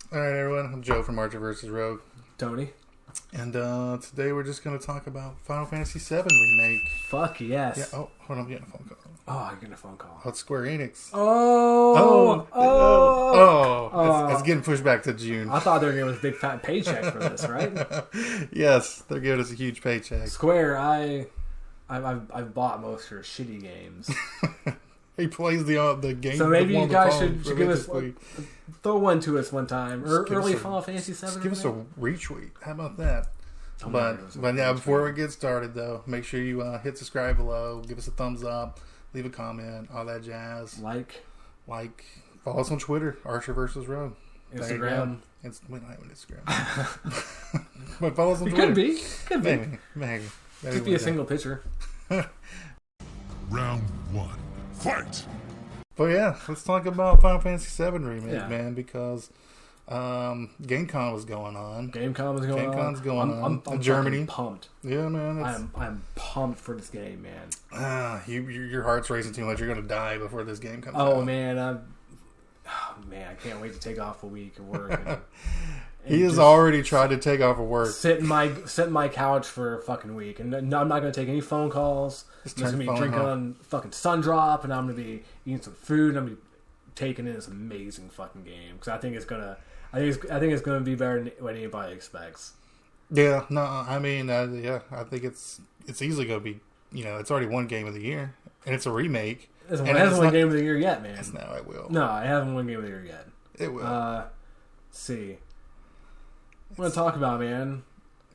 Alright, everyone. I'm Joe from ArcherVSRogue. Tony. And today we're just going to talk about Final Fantasy VII Remake. Fuck yes. Yeah. Oh, hold on. I'm getting a phone call. Oh, you're getting a phone call. Oh, it's Square Enix. It's getting pushed back to June. I thought they were giving us a big fat paycheck for this, right? Yes, they're giving us a huge paycheck. Square, I've bought most of your shitty games. He plays the game. So maybe you guys should give us throw one to us one time. Early Final Fantasy VII. Just give us a retweet. How about that? But yeah, before we get started though, make sure you hit subscribe below, give us a thumbs up, leave a comment, all that jazz. Like, follow us on Twitter, ArcherVSRogue. Instagram. We don't have an Instagram. But follow us on Twitter. Could be. Maybe. Just be a single picture. Round 1. Fight! But yeah, let's talk about Final Fantasy VII Remake, man, because GameCon was going on. GameCon's going on. I'm Germany. Pumped. Yeah, man. I'm pumped for this game, man. Your heart's racing too much. You're going to die before this game comes out. Oh, man. I can't wait to take off a week of work. He has already tried to take off of work. Sit in my couch for a fucking week, and I'm not going to take any phone calls. I'm just going to be drinking on fucking Sundrop, and I'm going to be eating some food, and I'm going to be taking in this amazing fucking game because I think it's gonna be better than what anybody expects. Yeah, no, I mean, I think it's easily going to be. It's already one game of the year, and it's a remake. It hasn't won game of the year yet, man. No, it will. No, it hasn't won game of the year yet. It will. Let's see. What to talk about, man?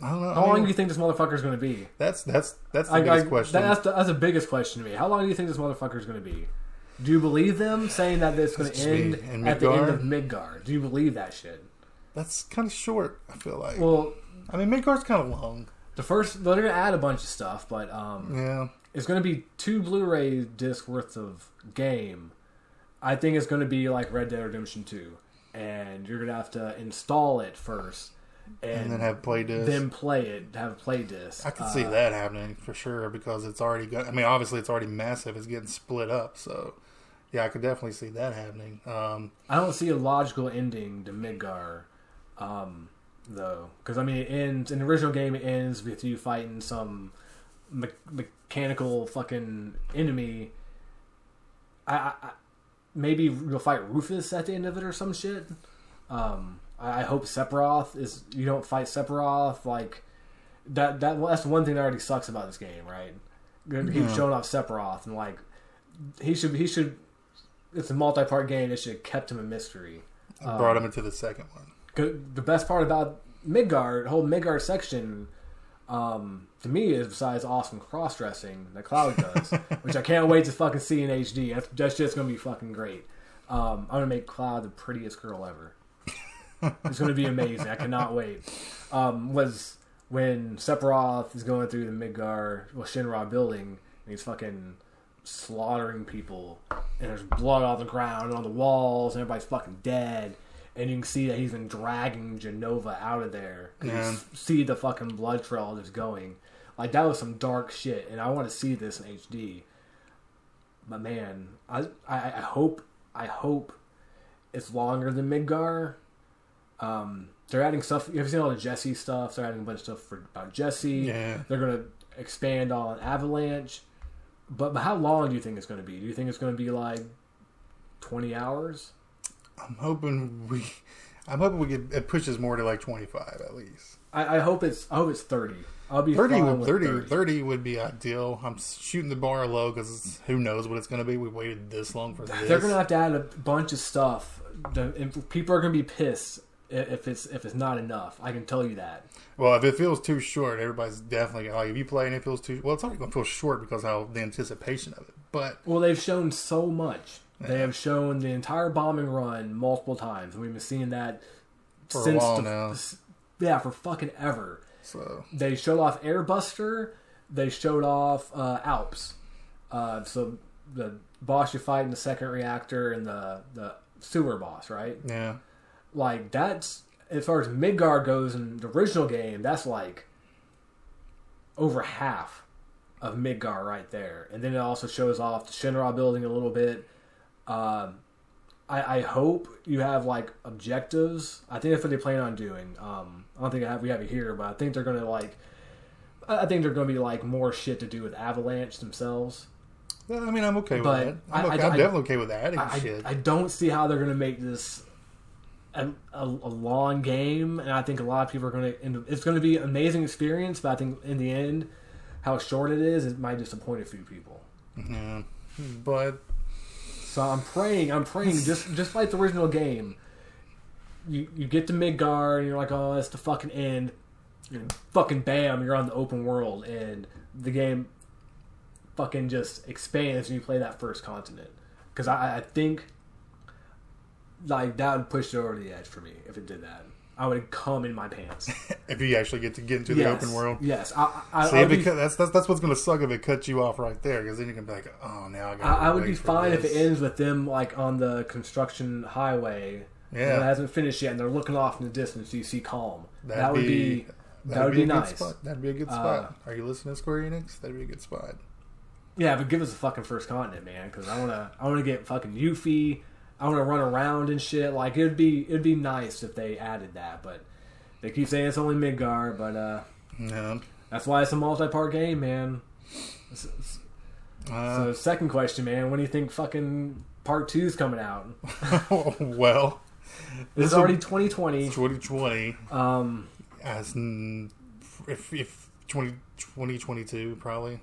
I don't know. How long do you think this motherfucker's going to be? That's the biggest question. That's the biggest question to me. How long do you think this motherfucker's going to be? Do you believe them saying that it's going to end at the end of Midgard? Do you believe that shit? That's kind of short, I feel like. Well, I mean, Midgard's kind of long. They're going to add a bunch of stuff, but yeah, it's going to be 2 Blu-ray discs worth of game. I think it's going to be like Red Dead Redemption 2, and you're going to have to install it first. And then have play disc. Then play it. Have a play disc. I can see that happening for sure because it's already got. I mean, obviously it's already massive. It's getting split up. So, yeah, I could definitely see that happening. I don't see a logical ending to Midgar, though, because I mean, it ends in the original game. It ends with you fighting some mechanical fucking enemy. Maybe you'll fight Rufus at the end of it or some shit. I hope Sephiroth is. You don't fight Sephiroth like that. That's the one thing that already sucks about this game, right? Going to keep showing off Sephiroth and like he should. It's a multi-part game. They should have kept him a mystery. Brought him into the second one. The best part about Midgard, the whole Midgard section, to me is besides awesome cross-dressing that Cloud does, which I can't wait to fucking see in HD. That's just gonna be fucking great. I'm gonna make Cloud the prettiest girl ever. It's going to be amazing. I cannot wait. Was when Sephiroth is going through the Shinra building, and he's fucking slaughtering people, and there's blood on the ground and on the walls, and everybody's fucking dead, and you can see that he's been dragging Genova out of there. Yeah. You see the fucking blood trail that's going. Like, that was some dark shit, and I want to see this in HD. But man, I hope it's longer than Midgar. They're adding stuff. You've seen all the Jesse stuff. They're adding a bunch of stuff about Jesse. Yeah. They're going to expand on Avalanche. But how long do you think it's going to be? Do you think it's going to be like 20 hours? I'm hoping it pushes more to like 25 at least. I hope it's 30. I'll be 30 fine would with 30 would be ideal. I'm shooting the bar low because who knows what it's going to be. We waited this long for this. They're going to have to add a bunch of stuff. And people are going to be pissed if it's not enough. I can tell you that. Well, if it feels too short, everybody's definitely like, if you play and it feels too well, it's already going to feel short because of the anticipation of it. But they've shown so much. Yeah. They have shown the entire bombing run multiple times, and we've been seeing that for a while now. Yeah, for fucking ever. So they showed off Airbuster. They showed off Alps. So the boss you fight in the second reactor and the sewer boss, right? Yeah. Like, that's, as far as Midgard goes in the original game, that's like over half of Midgard right there. And then it also shows off the Shinra building a little bit. I I hope you have like objectives. I think that's what they plan on doing. I don't think we have it here, but I think they're gonna like. I think they're gonna be like more shit to do with Avalanche themselves. Yeah, I mean, I'm okay with that. I'm definitely okay with adding shit. I don't see how they're gonna make this a long game, and I think a lot of people are gonna. It's gonna be an amazing experience, but I think in the end, how short it is, it might disappoint a few people. Yeah, but. So I'm praying, just like the original game. You get to Midgard and you're like, oh, that's the fucking end. And fucking bam, you're on the open world and the game fucking just expands when you play that first continent. Because I think like that would push it over the edge for me if it did that. I would come in my pants. If you actually get into the open world. Yes. That's what's going to suck if it cuts you off right there, because then you can be like, oh, now I got to I would be fine if it ends with them like on the construction highway. Yeah. It hasn't finished yet, and they're looking off in the distance, so you see calm. That would be nice. That'd be a good spot. Are you listening to Square Enix? That'd be a good spot. Yeah, but give us a fucking first continent, man, because I wanna get fucking Yuffie. I want to run around and shit. Like it'd be nice if they added that, but they keep saying it's only Midgard. But yeah, that's why it's a multi-part game, man. So second question, man, when do you think fucking part 2's coming out? Well, it's already 2020. 2020. As if 2022 probably.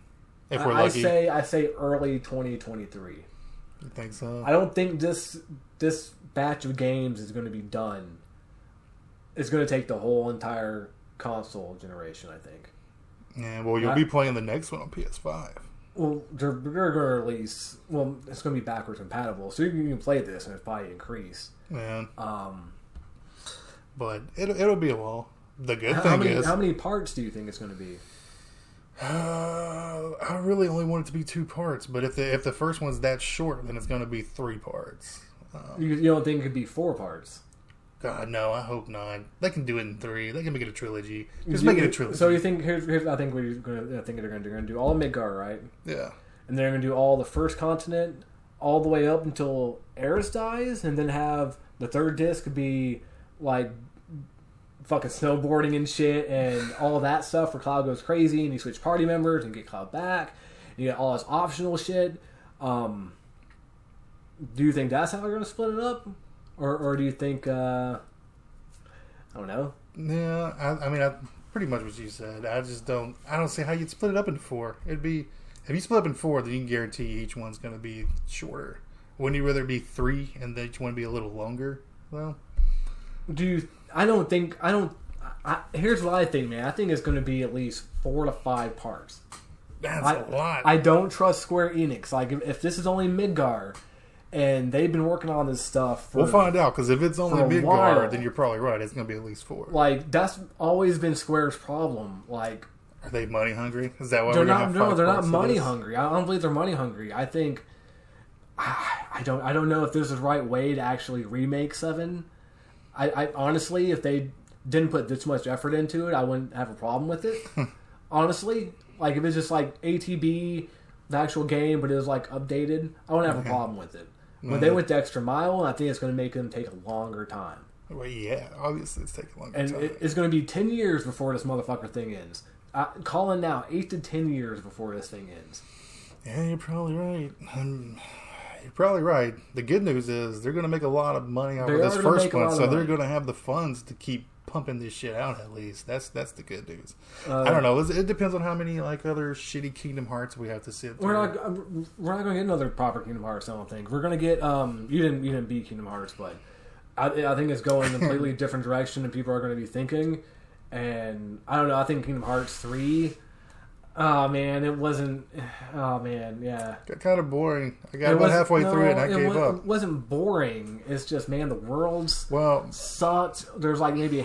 If we're lucky. I say early 2023. You think so? I don't think this batch of games is going to be done. It's going to take the whole entire console generation, I think. Yeah, well, you'll be playing the next one on PS5. Well, they're going to release... Well, it's going to be backwards compatible, so you can play this and it's probably increase. Yeah. But it'll be a while. The good thing is... How many parts do you think it's going to be? I really only want it to be 2 parts, but if the first one's that short, then it's going to be 3 parts. You don't think it could be 4 parts? God, no, I hope not. They can do it in 3. They can make it a trilogy. Just make it a trilogy. So you think here's I think they're going to do all of Midgard, right? Yeah. And they're going to do all the first continent all the way up until Eris dies, and then have the third disc be like fucking snowboarding and shit and all that stuff where Cloud goes crazy and you switch party members and get Cloud back. You get all this optional shit. Do you think that's how they're going to split it up? Or do you think, I don't know. Yeah, I mean, pretty much what you said. I don't see how you'd split it up into 4. It'd be, if you split up in 4, then you can guarantee each one's going to be shorter. Wouldn't you rather be 3 and then each one be a little longer? Well, here's what I think, man. I think it's going to be at least 4 to 5 parts. That's a lot. I don't trust Square Enix. Like, if this is only Midgard, and they've been working on this stuff we'll find out, because if it's only Midgard, then you're probably right. It's going to be at least 4. Like, that's always been Square's problem. Like, are they money hungry? Is that why they're we're not? No, they're not money this? hungry. I don't believe they're money hungry. I think I don't know if this is the right way to actually remake 7. I honestly, if they didn't put this much effort into it, I wouldn't have a problem with it. Honestly, like if it's just like ATB, the actual game, but it was like updated, I wouldn't have a problem with it. But they went the extra mile, and I think it's going to make them take a longer time. Well, yeah, obviously it's taking a longer and time. It's going to be 10 years before this motherfucker thing ends. Calling now 8 to 10 years before this thing ends. Yeah, you're probably right. You're probably right. The good news is they're going to make a lot of money off of this first one, so they're going to have the funds to keep pumping this shit out. At least that's the good news. I don't know. It depends on how many like other shitty Kingdom Hearts we have to sit through. We're not going to get another proper Kingdom Hearts. I don't think we're going to get. You didn't beat Kingdom Hearts, but I think it's going in a completely different direction than people are going to be thinking. And I don't know. I think Kingdom Hearts 3. Oh man, it wasn't. Oh man, yeah. Got kind of boring. I got about halfway through it and I gave up. It wasn't boring. It's just, man, the worlds sucked. There's like maybe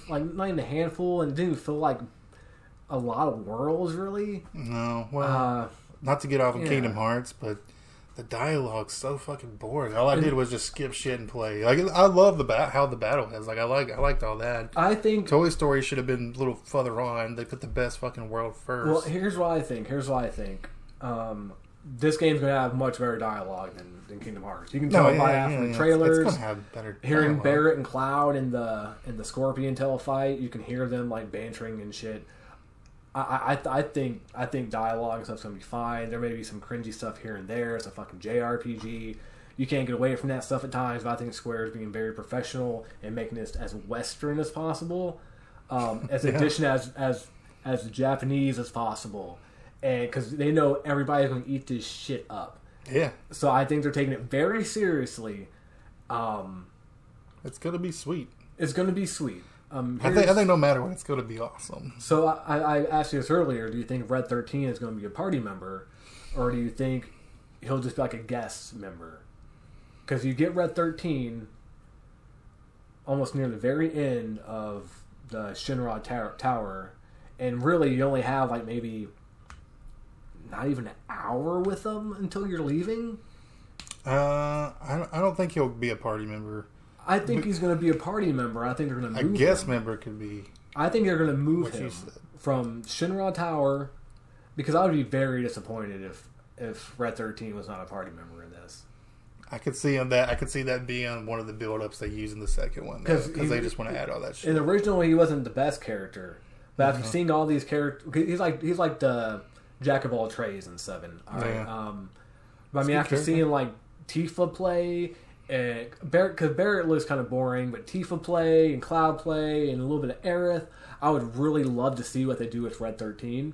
not even a handful, and it didn't feel like a lot of worlds really. No, well, not to get off of Kingdom Hearts, but the dialogue's so fucking boring. All I did was just skip shit and play. Like I love how the battle is. Like I liked all that. I think Toy Story should have been a little further on. They put the best fucking world first. Well, here's what I think. this game's going to have much better dialogue than Kingdom Hearts. You can tell from the trailers. It's gonna have better hearing dialogue. Barrett and Cloud in the Scorpion Tail fight, you can hear them like bantering and shit. I think dialogue and stuff's gonna be fine. There may be some cringy stuff here and there. It's a fucking JRPG. You can't get away from that stuff at times, but I think Square is being very professional and making this as Western as possible, as addition as Japanese as possible, and because they know everybody's going to eat this shit up. Yeah. So I think they're taking it very seriously. It's gonna be sweet. It's going to be sweet. I think no matter what, it's going to be awesome. So I asked you this earlier. Do you think Red 13 is going to be a party member, or do you think he'll just be like a guest member? Because you get Red 13 almost near the very end of the Shinra Tower, and really you only have like maybe not even an hour with them until you're leaving. I don't think he'll be a party member. I think he's going to be a party member. I think they're going to move him. A guest him. member could be. I think they're going to move him from Shinra Tower, because I would be very disappointed if Red 13 was not a party member in this. I could see that. I could see that being one of the build-ups they use in the second one, because they just want to add all that shit. In the original, he wasn't the best character, but after seeing all these characters, he's like the jack of all trades in 7. All right. Yeah. But I mean, after seeing like Tifa play, and because Barrett looks kind of boring, but Tifa play and Cloud play and a little bit of Aerith, I would really love to see what they do with Red 13,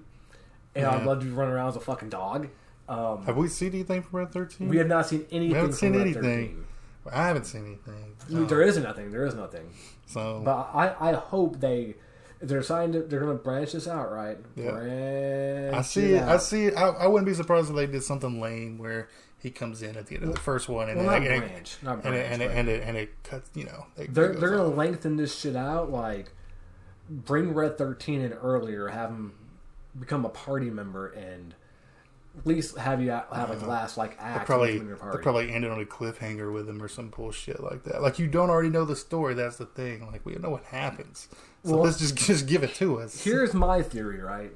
and I'd love to run around as a fucking dog. Have we seen anything from Red 13? We have not seen anything. We haven't seen anything. 13. I haven't seen anything. No. There is nothing. There is nothing. So, but I hope they're going to branch this out, right? Yeah. I see it. I wouldn't be surprised if they did something lame where he comes in at the end of the first one and it cuts. You know, they're going to lengthen this shit out. Like, bring Red 13 in earlier, have him become a party member, and at least have like the last like act. They'll probably end it on a cliffhanger with him or some bullshit like that. Like, you don't already know the story. That's the thing. Like, we know what happens. So let's just give it to us. Here's my theory, right?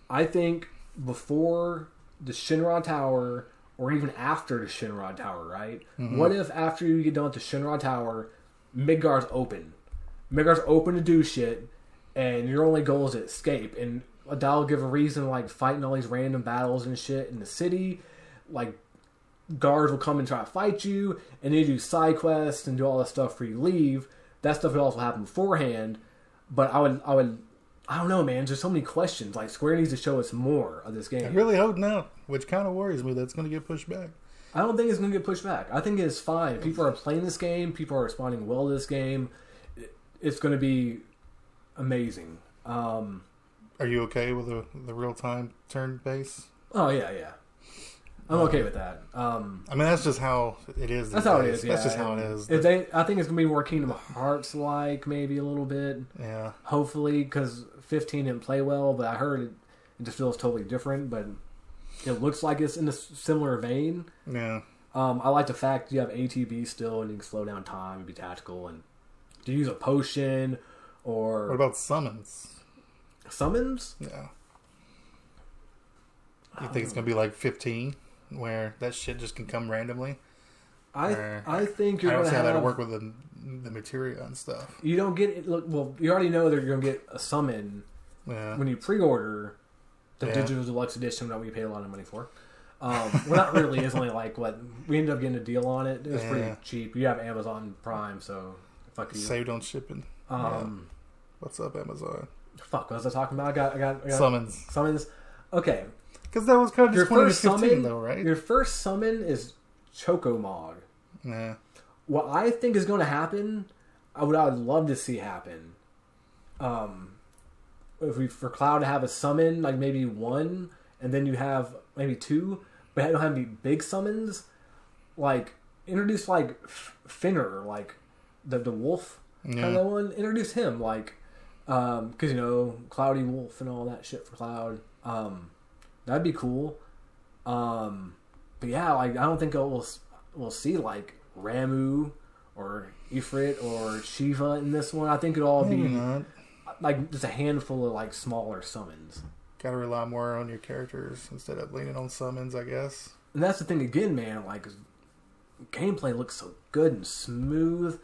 I think before the Shinra Tower, or even after the Shinra Tower, right? Mm-hmm. What if after you get done with the Shinra Tower, Midgar's open? Midgar's open to do shit, and your only goal is to escape. And that'll give a reason, like, fighting all these random battles and shit in the city. Like, guards will come and try to fight you, and then you do side quests and do all this stuff before you leave. That stuff would also happen beforehand. But I don't know, man. There's so many questions. Like, Square needs to show us more of this game. I really hope not, which kind of worries me. That's going to get pushed back. I don't think it's going to get pushed back. I think it's fine. People are playing this game. People are responding well to this game. It's going to be amazing. Are you okay with the real-time turn-based? Oh, yeah. I'm okay with that. I mean, that's just how it is. That's how it is, yeah. That's just how it is. I think it's going to be more Kingdom Hearts-like, maybe a little bit. Yeah. Hopefully, because 15 didn't play well, but I heard it just feels totally different, but it looks like it's in a similar vein. Yeah. I like the fact you have ATB still, and you can slow down time and be tactical, and to use a potion, or... What about summons? Summons? Yeah. You think it's going to be like 15, where that shit just can come randomly? I think you're going to have... I don't see how that'll work with the materia and stuff. You don't get it... Look, well, you already know that you're going to get a summon when you pre-order the Digital Deluxe Edition that we paid a lot of money for. Well, not really. It's only like, we ended up getting a deal on it. It was pretty cheap. You have Amazon Prime, so fuck you. Saved on shipping. What's up, Amazon? Fuck, what was I talking about? I got Summons. Summons. Okay. Because that was kind of just 2015, though, right? Your first summon is Chocomog. Yeah. What I think is going to happen, what I would love to see happen, for Cloud to have a summon, like maybe 1, and then you have maybe 2, but you don't have any big summons. Like, introduce like Finner, like the wolf kind of one. Introduce him, like, because Cloudy Wolf and all that shit for Cloud. That'd be cool. But yeah, like, I don't think we'll see like Ramu or Ifrit or Shiva in this one. I think it'll all be like just a handful of like smaller summons. Got to rely more on your characters instead of leaning on summons, I guess. And that's the thing again, man. Like, gameplay looks so good and smooth.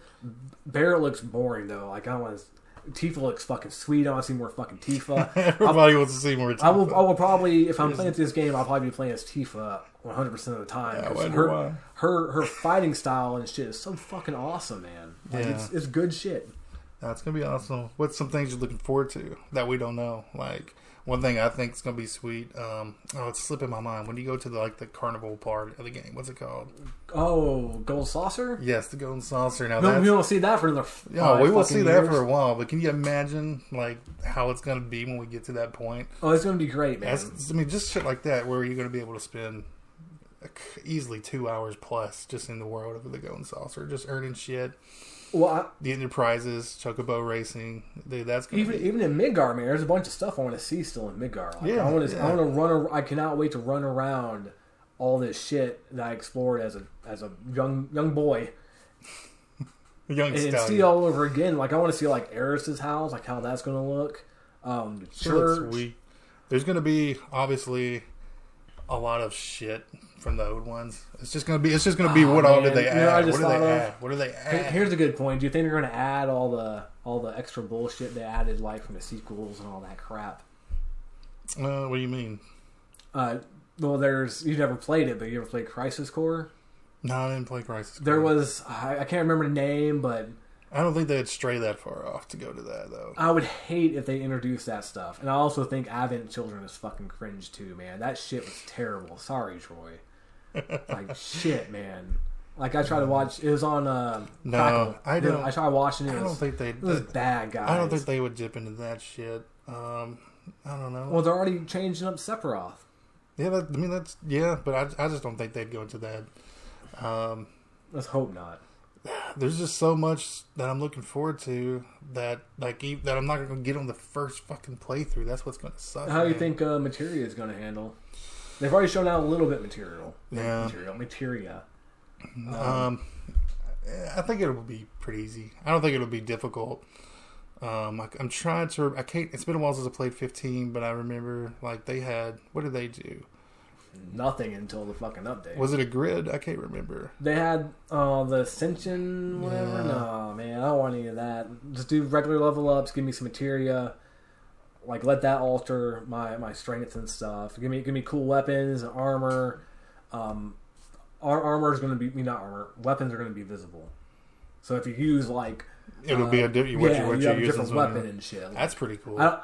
Barret looks boring though. Like, I want to. Tifa looks fucking sweet. I want to see more fucking Tifa. Everybody wants to see more Tifa. I will probably, if I'm playing through this game, I'll probably be playing as Tifa 100% of the time. Yeah, I wonder why. Her fighting style and shit is so fucking awesome, man. Like, it's good shit. That's gonna be awesome. What's some things you're looking forward to that we don't know? Like, one thing I think is gonna be sweet. It's slipping my mind. When you go to the carnival part of the game, what's it called? Oh, Gold Saucer. Yes, the Golden Saucer. Now we won't see that for another. We will see that for a while. But can you imagine how it's gonna be when we get to that point? Oh, it's gonna be great, man. Just shit like that, where you're gonna be able to spend easily 2 hours plus just in the world of the Golden Saucer, just earning shit. Well, the Enterprises, Chocobo Racing, dude, that's gonna even in Midgar, man. There's a bunch of stuff I want to see still in Midgar. I want to run. I cannot wait to run around all this shit that I explored as a young boy, and see all over again. Like, I want to see Eris's house, like how that's going to look. The church. There's going to be obviously a lot of shit from the old ones. It's just gonna be what all did they add? What do they add? Here's a good point. Do you think they're gonna add all the extra bullshit they added from the sequels and all that crap? What do you mean? Well, you never played it, but you ever played Crisis Core? No, I didn't play Crisis Core. There was I can't remember the name, but I don't think they'd stray that far off to go to that, though. I would hate if they introduced that stuff. And I also think Advent Children is fucking cringe, too, man. That shit was terrible. Sorry, Troy. Shit, man. I tried to watch... It was on... No, I don't... I tried watching it. I don't think they... It was bad, guys. I don't think they would dip into that shit. I don't know. Well, they're already changing up Sephiroth. Yeah, that's... Yeah, but I just don't think they'd go into that. Let's hope not. There's just so much that I'm looking forward to that I'm not going to get on the first fucking playthrough. That's what's going to suck. How do you think Materia is going to handle? They've already shown out a little bit material. Yeah. Materia. I think it'll be pretty easy. I don't think it'll be difficult. I'm trying to... It's been a while since I played 15, but I remember they had... What did they do? Nothing until the fucking update. Was it a grid? I can't remember. They had the Ascension, whatever. Yeah. No, man, I don't want any of that. Just do regular level ups. Give me some materia. Let that alter my strengths and stuff. Give me cool weapons and armor. Armor is going to be not armor. Weapons are going to be visible. So if you use it'll be a you have a different weapon and shit. That's pretty cool. I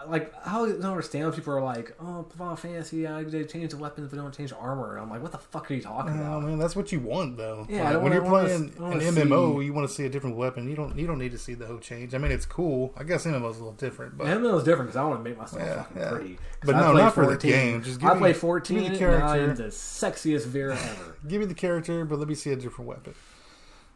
don't understand when people are like, "Oh, Final Fantasy, they change the weapons, but they don't change the armor." And I'm like, "What the fuck are you talking about?" Man, that's what you want, though. Yeah, when you're playing an MMO, you want to see a different weapon. You don't need to see the whole change. I mean, it's cool. I guess MMO's a little different, but MMO's different because I want to make myself fucking pretty. But no, not 14. For the game. Just I play 14. Give me the character. And I'm the sexiest Vera ever. Give me the character, but let me see a different weapon.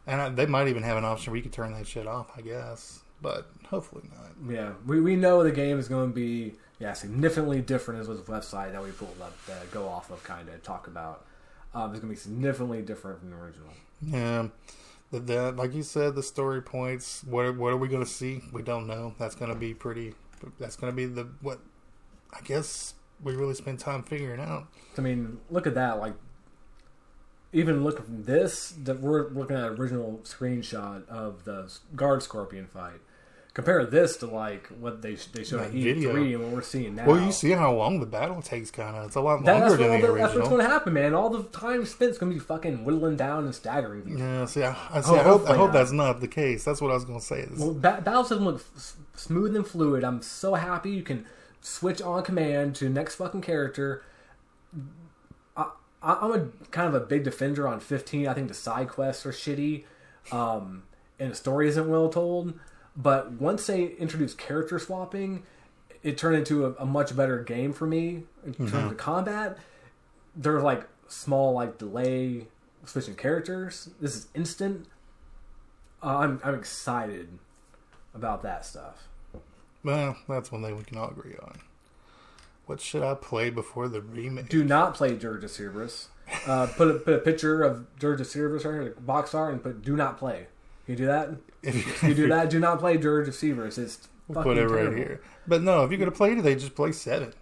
And they might even have an option where you can turn that shit off, I guess. But hopefully not. Yeah, we know the game is going to be significantly different as was the website that we pulled up to go off of kind of talk about. It's going to be significantly different from the original. Yeah. Like you said, the story points, what are we going to see? We don't know. That's going to be that's going to be what I guess we really spend time figuring out. I mean, look at that. Even look at this, that we're looking at an original screenshot of the Guard Scorpion fight. Compare this to what they showed at E3 and what we're seeing now. Well, you see how long the battle takes, kind of. It's a lot longer than the original. That's what's going to happen, man. All the time spent is going to be fucking whittling down and staggering people. Yeah, see, I hope that's not the case. That's what I was going to say. Well, battle system looks smooth and fluid. I'm so happy you can switch on command to the next fucking character. I'm kind of a big defender on 15. I think the side quests are shitty, and the story isn't well told. But once they introduced character swapping, it turned into a much better game for me in terms of combat. There's small delay switching characters. This is instant. I'm excited about that stuff. Well, that's one thing we can all agree on. What should I play before the remake? Do not play Dirge of Cerberus. Put a picture of Dirge of Cerberus right here, box art, and put "Do not play." Can you do that? If you do that, do not play Dirge of Cerberus. It's fucking put it terrible. Right here. But no, if you're gonna play it, they just play 7.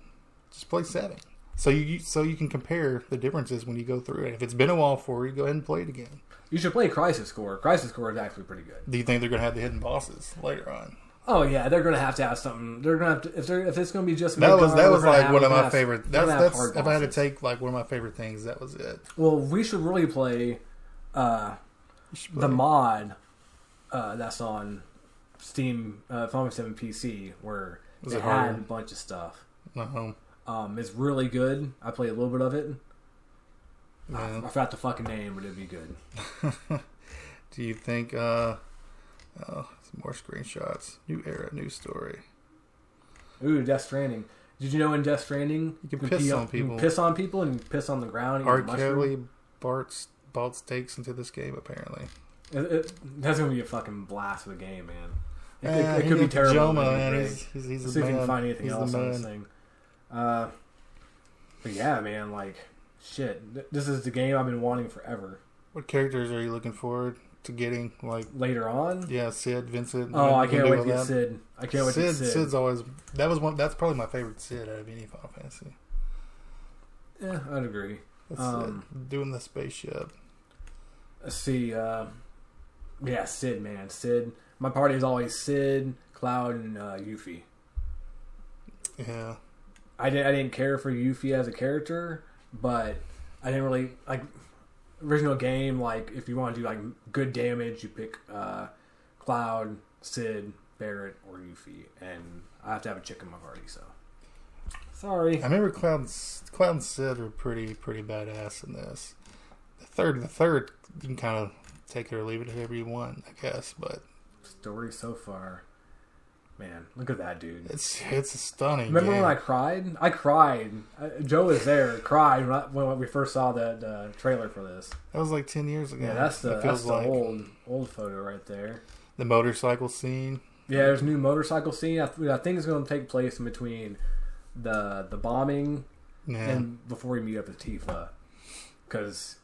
Just play 7. So you can compare the differences when you go through it. If it's been a while for you, go ahead and play it again. You should play Crisis Core. Crisis Core is actually pretty good. Do you think they're going to have the hidden bosses later on? Oh yeah, they're going to have something. They're going to have to if it's going to be just that was like one of my favorite. That's if I had to take like one of my favorite things, that was it. Well, we should really play the mod that's on Steam, Final 7 PC, where it had a bunch of stuff. It's really good. I played a little bit of it. I forgot the fucking name, but it'd be good. Do you think? Some more screenshots. New era, new story. Ooh, Death Stranding. Did you know in Death Stranding you can piss on people? You can piss on people and you can piss on the ground. R. Kelly bought stakes into this game. Apparently, that's gonna be a fucking blast of a game, man. It could be terrible. Man. He's see if we can find anything else on this thing. But yeah, man, like shit. This is the game I've been wanting forever. What characters are you looking forward to getting? Like later on? Yeah, Sid, Vincent. Oh, I can't wait to get Sid. I can't wait to get Sid. Sid's always that's probably my favorite Sid out of any Final Fantasy. Yeah, I'd agree. Doing the spaceship. Let's see. Yeah, Sid, man. Sid. My party is always Sid, Cloud, and Yuffie. Yeah. I didn't care for Yuffie as a character, but I didn't really like original game. Like if you want to do like good damage, you pick Cloud, Sid, Barrett, or Yuffie, and I have to have a chick in my party. So sorry. I remember Cloud and Sid are pretty badass in this. The third you can kind of take it or leave it however you want, I guess. But story so far. Man, look at that dude. It's a stunning Remember game. when I cried? I cried. Joe was there, cried when we first saw the trailer for this. That was like 10 years ago. Yeah, that's the old photo right there. The motorcycle scene. Yeah, there's a new motorcycle scene. I think it's going to take place in between the bombing and before we meet up with Tifa. Because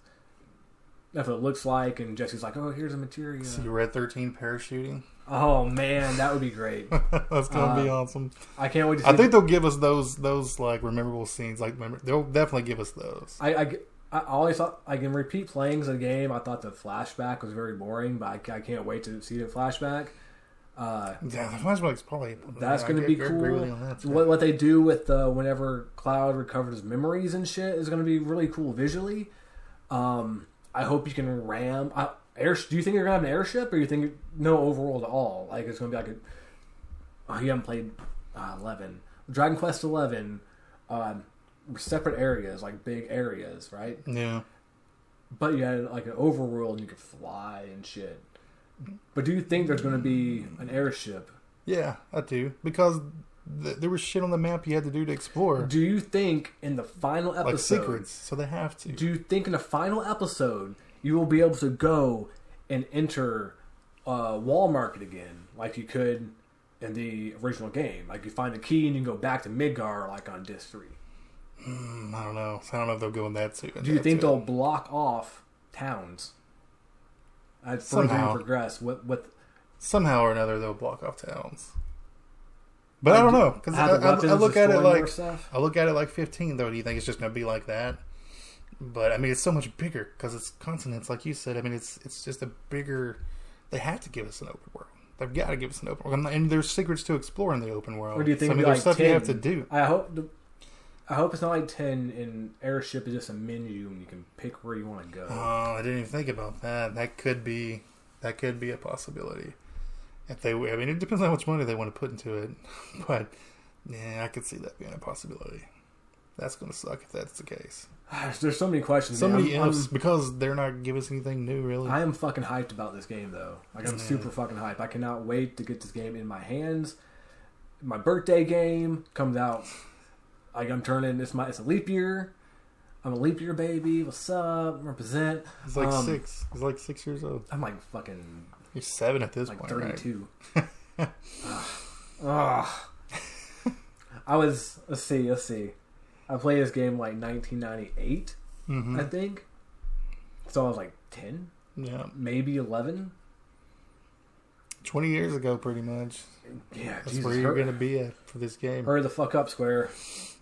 that's what it looks like, and Jesse's like, oh, here's a materia. See Red 13 parachuting. Oh man, that would be great. That's gonna be awesome. I can't wait to see I think they'll give us those like memorable scenes. They'll definitely give us those. I always thought I can repeat playing the game. I thought the flashback was very boring, but I can't wait to see the flashback. Yeah, the flashback's probably that's going to be cool. What they do with whenever Cloud recovers his memories and shit is going to be really cool visually. I hope you can ram. Do you think you're gonna have an airship, or you think no overworld at all? Like it's gonna be like you haven't played 11, Dragon Quest 11, separate areas, like big areas, right? Yeah. But you had like an overworld, and you could fly and shit. But do you think there's gonna be an airship? Yeah, I do, because there was shit on the map you had to do to explore. Do you think in the final episode, like secrets, so they have to? Do you think in the final episode you will be able to go and enter Wall Market again, like you could in the original game? Like you find the key and you can go back to Midgar, like on Disc 3. I don't know. I don't know if they'll go in that soon. Do you think they'll block off towns as further you progress? With somehow or another, they'll block off towns. But I don't know, because I look at it like 15. Though, do you think it's just going to be like that? But I mean, it's so much bigger because it's continents, like you said. I mean, it's just a bigger. They have to give us an open world. They've got to give us an open world, and there's secrets to explore in the open world. Or do you think there's stuff 10? You have to do? I hope it's not like 10 and airship is just a menu and you can pick where you want to go. Oh, I didn't even think about that. That could be a possibility. If I mean, it depends on how much money they want to put into it, but yeah, I could see that being a possibility. That's going to suck if that's the case. There's so many questions. So many ifs because they're not giving us anything new, really. I am fucking hyped about this game, though. Like, I'm super fucking hyped. I cannot wait to get this game in my hands. My birthday game comes out. Like, I'm turning. It's a leap year. I'm a leap year baby. What's up? Represent. He's like 6. He's like 6 years old. I'm like fucking. You're 7 at this point, 32. Right? I was. Let's see. I played this game like 1998, I think. So I was like 10, maybe 11. 20 years ago, pretty much. Yeah, that's where you're going to be at for this game. Hurry the fuck up, Square.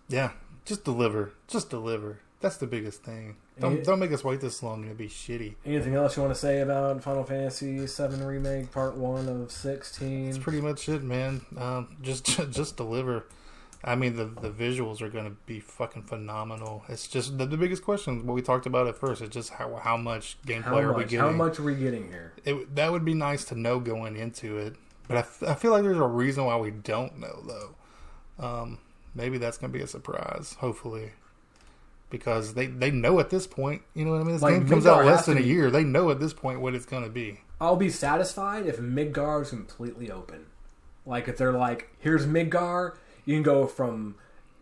Yeah, Just deliver. Just deliver. That's the biggest thing. Don't make us wait this long and be shitty. Anything else you want to say about Final Fantasy VII Remake Part 1 of 16? That's pretty much it, man. Just deliver. I mean, the visuals are going to be fucking phenomenal. It's just the biggest question, what we talked about at first, is just how much gameplay are we getting? How much are we getting here? That would be nice to know going into it. But I feel like there's a reason why we don't know, though. Maybe that's going to be a surprise, hopefully. Because they know at this point, you know what I mean? This game comes out less than a year. They know at this point what it's going to be. I'll be satisfied if Midgar is completely open. Like, if they're like, here's Midgar, you can go from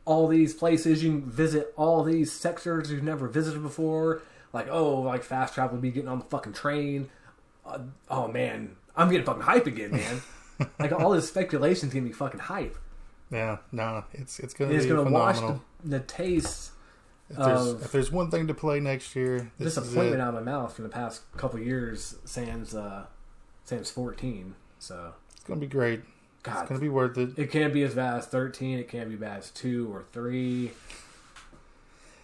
all these places, you can visit all these sectors you've never visited before. Like, fast travel would be getting on the fucking train. Oh, man. I'm getting fucking hype again, man. Like, all this speculation's going to be fucking hype. Yeah, no, it's going to be phenomenal. Wash the taste... If there's one thing to play next year, this disappointment out of my mouth from the past couple years, sans 14. So it's gonna be great. God, it's gonna be worth it. It can't be as bad as 13. It can't be bad as 2 or 3.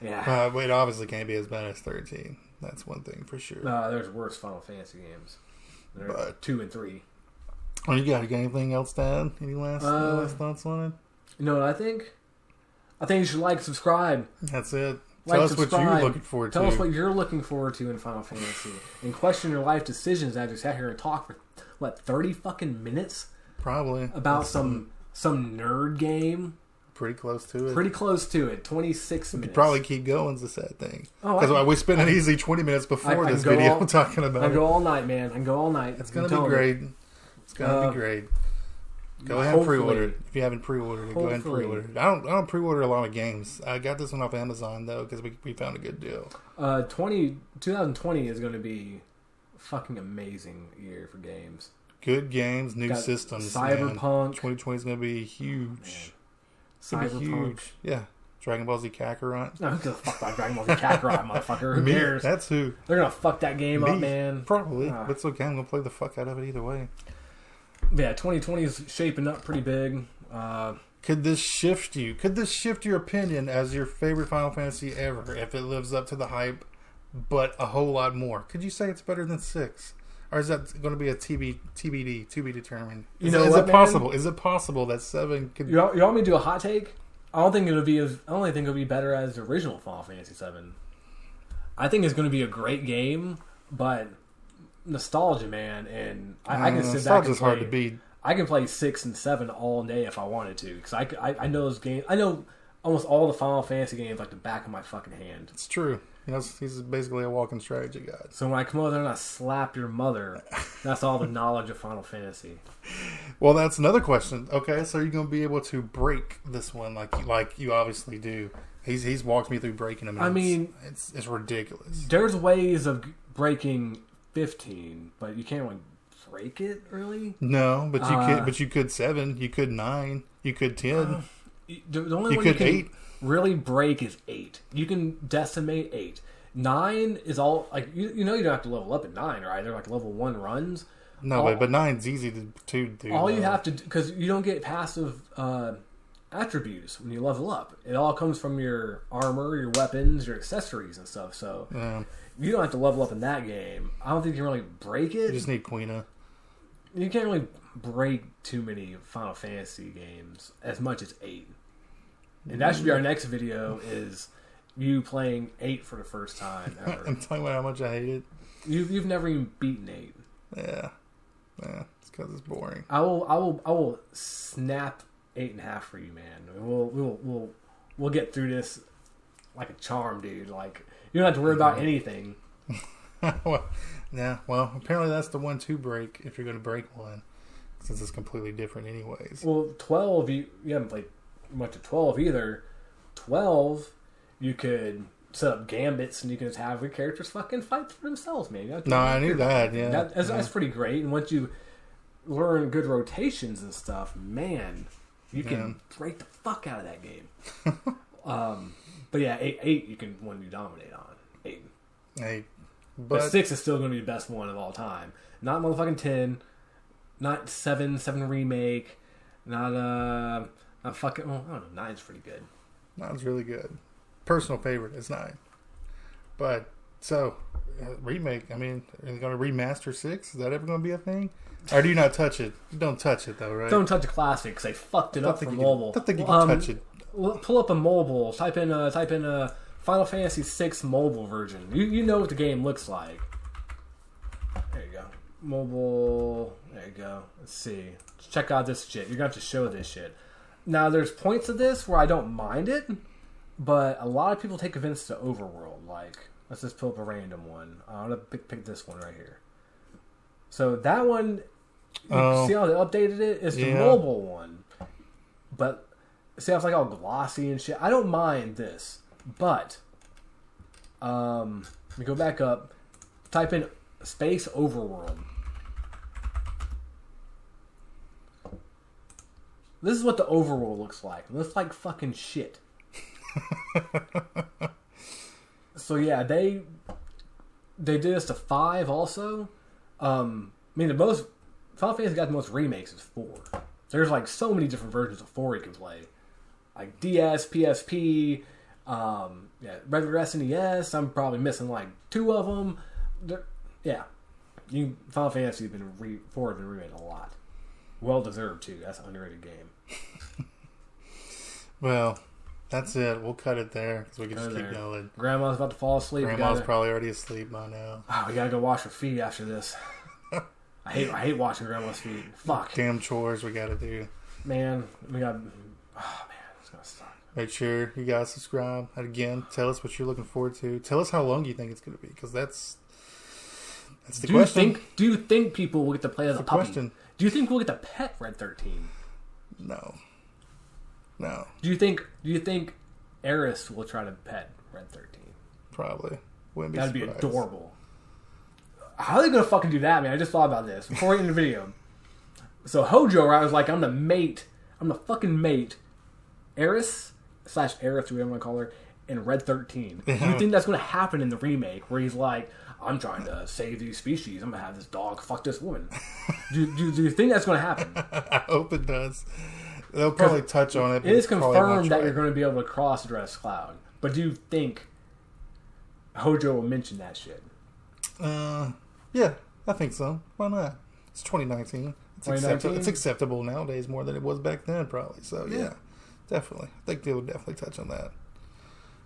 Yeah, it obviously can't be as bad as 13. That's one thing for sure. There's worse Final Fantasy games. But 2 and 3. Oh, you got anything else to add? Any last thoughts on it? You know what I think? I think you should subscribe. That's it. Tell us what you're looking forward to. Tell us what you're looking forward to in Final Fantasy. And question your life decisions as you sat here and talk for, 30 fucking minutes? Probably. About some nerd game. Pretty close to it. 26 minutes. We could probably keep going is the sad thing. Because we spent an easy 20 minutes before this video talking about it. I can go all night, man. I can go all night. It's going to be great. It's going to be great. Go ahead and pre-order it. If you haven't pre-ordered it, go ahead and pre-order it. I don't pre-order a lot of games. I got this one off Amazon, though, because we found a good deal. 2020 is going to be a fucking amazing year for games. Good games, new systems. Cyberpunk. 2020 is going to be huge. Cyberpunk. Huge. Yeah. Dragon Ball Z Kakarot. No, who gives a fuck about Dragon Ball Z Kakarot, motherfucker? Who cares? That's who. They're going to fuck that game up, man. Probably. But it's okay. I'm going to play the fuck out of it either way. Yeah, 2020 is shaping up pretty big. Could this shift you? Could this shift your opinion as your favorite Final Fantasy ever if it lives up to the hype, but a whole lot more? Could you say it's better than 6? Or is that going to be a TBD, to be determined? Is it possible? Is it possible that 7 could... You want me to do a hot take? I don't think it'll be better as the original Final Fantasy 7. I think it's going to be a great game, but... nostalgia, man, and I can sit back and play. Hard to beat. I can play 6 and 7 all day if I wanted to, because I know those games. I know almost all the Final Fantasy games like the back of my fucking hand. It's true. He's basically a walking strategy guide. So when I come over there and I slap your mother, that's all the knowledge of Final Fantasy. Well, that's another question. Okay, so you're going to be able to break this one like you obviously do. He's walked me through breaking them. It's ridiculous. There's ways of breaking 15, but you can't really break it, really. No, but you could 7, you could 9, you could 10. The only one you can 8. Really break is 8. You can decimate 8. 9 is all you don't have to level up at 9, right? They're like level 1 runs. No, but 9's easy to do. All you have to do, because you don't get passive attributes when you level up. It all comes from your armor, your weapons, your accessories and stuff. So you don't have to level up in that game. I don't think you can really break it. You just need Quina. You can't really break too many Final Fantasy games as much as 8. And that should be our next video, is you playing 8 for the first time ever. I'm talking about how much I hate it. You've never even beaten 8. Yeah, it's because it's boring. I will snap 8.5 for you, man. We'll get through this like a charm, dude. Like, you don't have to worry about anything. Well, apparently that's the 1-2 break if you're going to break one, since it's completely different anyways. Well, 12, you haven't played much of 12 either. 12, you could set up gambits and you can just have your characters fucking fight for themselves, man. I knew that, yeah. That's pretty great. And once you learn good rotations and stuff, man, you can break the fuck out of that game. But yeah, 8 you can dominate on. 8. But 6 is still going to be the best one of all time. Not motherfucking 10. Not 7 remake. Not fucking... Well, I don't know. 9's pretty good. 9's really good. Personal favorite is 9. But, so, remake, I mean, are they going to remaster 6? Is that ever going to be a thing? Or do you not touch it? You don't touch it, though, right? Don't touch the classic, because they fucked it up for mobile. I don't think you can touch it. Pull up a mobile. Type in Final Fantasy VI mobile version. You know what the game looks like. There you go. Mobile. There you go. Let's see. Check out this shit. You're going to have to show this shit. Now, there's points of this where I don't mind it, but a lot of people take offense to Overworld. Like, let's just pull up a random one. I'm going to pick this one right here. So that one, you see how they updated it? It's the mobile one. But, see how it's like all glossy and shit? I don't mind this. But, let me go back up. Type in Space Overworld. This is what the overworld looks like. It looks like fucking shit. So yeah, they did this to 5 also. I mean, the most Final Fantasy got the most remakes is 4. There's like so many different versions of 4 you can play, like DS, PSP, regular SNES. I'm probably missing like 2 of them. Final Fantasy has been 4 have been remade a lot. Well deserved too. That's an underrated game. Well, that's it. We'll cut it there because we can just keep going. Grandma's about to fall asleep. Grandma's probably already asleep by now. Oh, we gotta go wash her feet after this. I hate washing Grandma's feet. Fuck. Damn chores we gotta do. Man, we got. Oh man, it's gonna suck. Make sure you guys subscribe. And again, tell us what you're looking forward to. Tell us how long you think it's gonna be, because that's the question. Do you think people will get to play as a puppy? Question. Do you think we'll get to pet Red 13? No. Do you think Eris will try to pet Red 13? Probably. Wouldn't be That'd surprised. be adorable. How are they gonna fucking do that, man? I just thought about this before we end the video. So Hojo, I was like, I'm the fucking mate, Eris / Eris, whatever you want to call her, in Red 13. Do you think that's gonna happen in the remake, where he's like, I'm trying to save these species, I'm gonna have this dog fuck this woman? do you think that's gonna happen? I hope it does. They'll probably touch on it. It is confirmed that you're going to be able to cross-dress Cloud. But do you think Hojo will mention that shit? Yeah, I think so. Why not? It's 2019. It's acceptable nowadays more than it was back then, probably. So, yeah, definitely. I think they would definitely touch on that.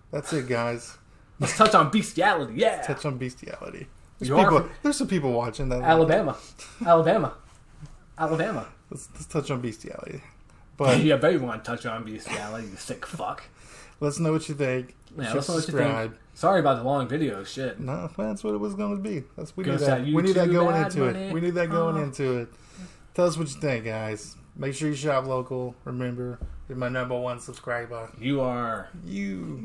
That's it, guys. Let's touch on bestiality, yeah! Let's touch on bestiality. There's some people watching that. Alabama. Let's touch on bestiality. But yeah, bet you want to touch on bestiality, you sick fuck. Let us know what you think. Yeah, let us know what you think. Sorry about the long video, shit. No, that's what it was going to be. We knew that going into it. Tell us what you think, guys. Make sure you shop local. Remember, you're my #1 subscriber. You are. You.